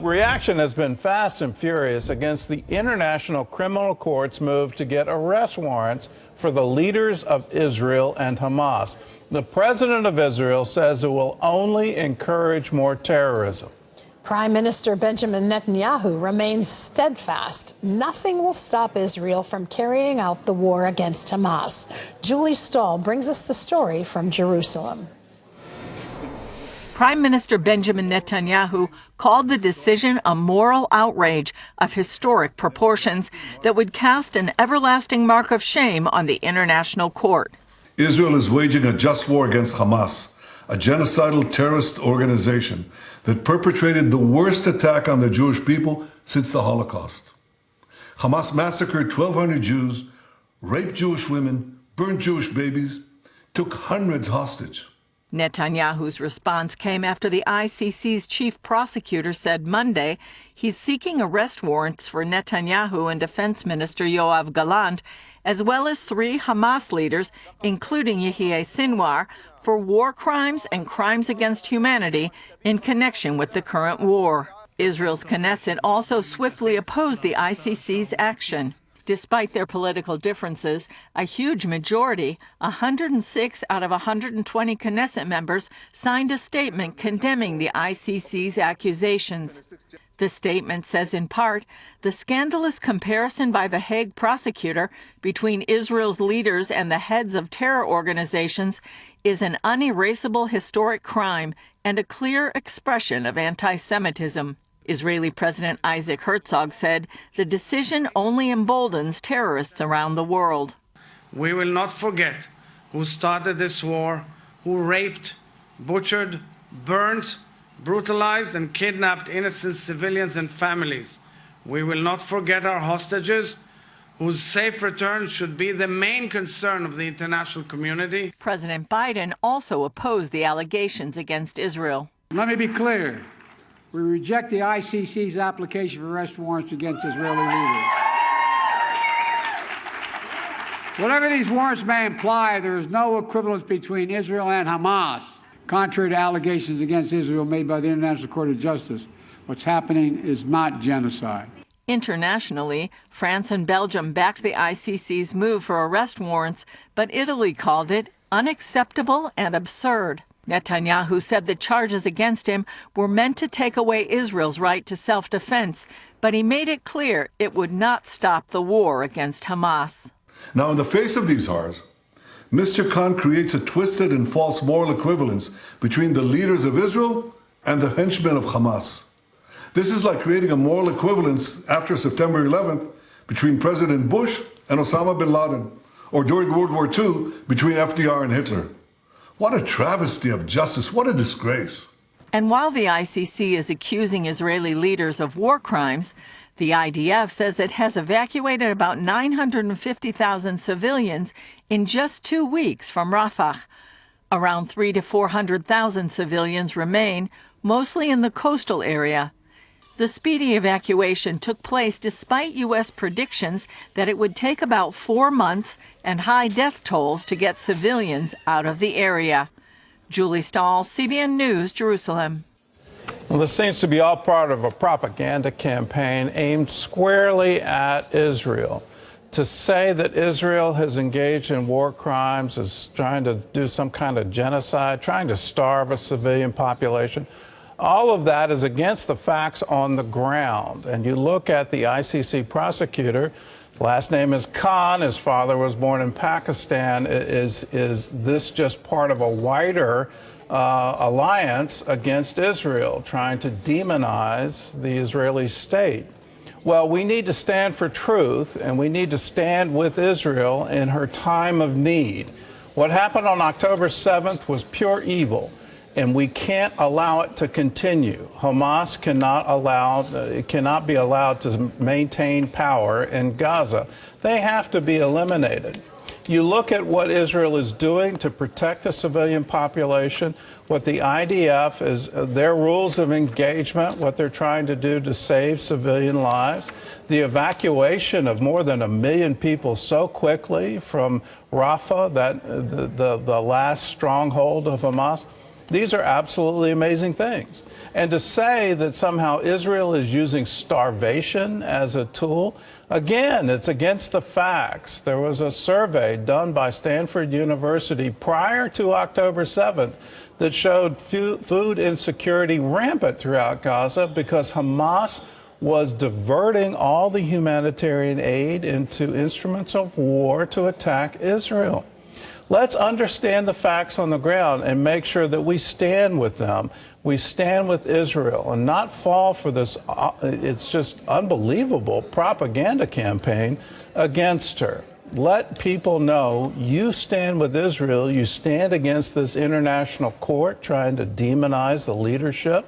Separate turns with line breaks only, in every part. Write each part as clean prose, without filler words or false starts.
Reaction has been fast and furious against the International Criminal Court's move to get arrest warrants for the leaders of Israel and Hamas. The president of Israel says it will only encourage more terrorism.
Prime Minister Benjamin Netanyahu remains steadfast. Nothing will stop Israel from carrying out the war against Hamas. Julie Stahl brings us the story from Jerusalem.
Prime Minister Benjamin Netanyahu called the decision a moral outrage of historic proportions that would cast an everlasting mark of shame on the International Court.
Israel is waging a just war against Hamas, a genocidal terrorist organization that perpetrated the worst attack on the Jewish people since the Holocaust. Hamas massacred 1,200 Jews, raped Jewish women, burned Jewish babies, took hundreds hostage.
Netanyahu's response came after the ICC's chief prosecutor said Monday he's seeking arrest warrants for Netanyahu and Defense Minister Yoav Gallant, as well as 3 Hamas leaders, including Yahya Sinwar, for war crimes and crimes against humanity in connection with the current war. Israel's Knesset also swiftly opposed the ICC's action. Despite their political differences, a huge majority, 106 out of 120 Knesset members, signed a statement condemning the ICC's accusations. The statement says, in part, the scandalous comparison by the Hague prosecutor between Israel's leaders and the heads of terror organizations is an unerasable historic crime and a clear expression of anti-Semitism. Israeli President Isaac Herzog said the decision only emboldens terrorists around the world.
We will not forget who started this war, who raped, butchered, burnt, brutalized, and kidnapped innocent civilians and families. We will not forget our hostages, whose safe return should be the main concern of the international community.
President Biden also opposed the allegations against Israel.
Let me be clear. We reject the ICC's application for arrest warrants against Israeli leaders. Whatever these warrants may imply, there is no equivalence between Israel and Hamas. Contrary to allegations against Israel made by the International Court of Justice, what's happening is not genocide.
Internationally, France and Belgium backed the ICC's move for arrest warrants, but Italy called it unacceptable and absurd. Netanyahu said the charges against him were meant to take away Israel's right to self-defense, but he made it clear it would not stop the war against Hamas.
Now, in the face of these horrors, Mr. Khan creates a twisted and false moral equivalence between the leaders of Israel and the henchmen of Hamas. This is like creating a moral equivalence after September 11th between President Bush and Osama bin Laden, or during World War II between FDR and Hitler. What a travesty of justice. What a disgrace.
And while the ICC is accusing Israeli leaders of war crimes, the IDF says it has evacuated about 950,000 civilians in just 2 weeks from Rafah. Around 300,000 to 400,000 civilians remain, mostly in the coastal area. The speedy evacuation took place despite U.S. predictions that it would take about 4 months and high death tolls to get civilians out of the area. Julie Stahl, CBN News, Jerusalem.
Well, this seems to be all part of a propaganda campaign aimed squarely at Israel. To say that Israel has engaged in war crimes, is trying to do some kind of genocide, trying to starve a civilian population, all of that is against the facts on the ground. And you look at the ICC prosecutor, last name is Khan, his father was born in Pakistan. Is this just part of a wider alliance against Israel, trying to demonize the Israeli state? Well, we need to stand for truth, and we need to stand with Israel in her time of need. What happened on October 7th was pure evil, and we can't allow it to continue. Hamas cannot be allowed to maintain power in Gaza. They have to be eliminated. You look at what Israel is doing to protect the civilian population, what the IDF is, their rules of engagement, what they're trying to do to save civilian lives, the evacuation of more than 1 million people so quickly from Rafah, that the last stronghold of Hamas. These are absolutely amazing things. And to say that somehow Israel is using starvation as a tool, again, it's against the facts. There was a survey done by Stanford University prior to October 7th that showed food insecurity rampant throughout Gaza because Hamas was diverting all the humanitarian aid into instruments of war to attack Israel. Let's understand the facts on the ground and make sure that we stand with them. We stand with Israel and not fall for this, it's just unbelievable propaganda campaign against her. Let people know you stand with Israel. You stand against this international court trying to demonize the leadership.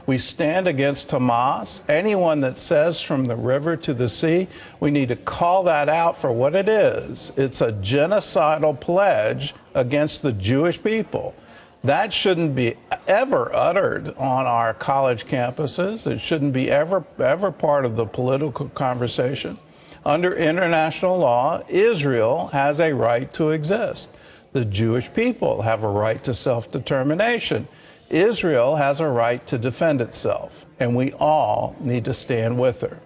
We stand against Hamas. Anyone that says from the river to the sea, we need to call that out for what it is. It's a genocidal pledge against the Jewish people. That shouldn't be ever uttered on our college campuses. It shouldn't be ever part of the political conversation. Under international law, Israel has a right to exist. The Jewish people have a right to self-determination. Israel has a right to defend itself, and we all need to stand with her.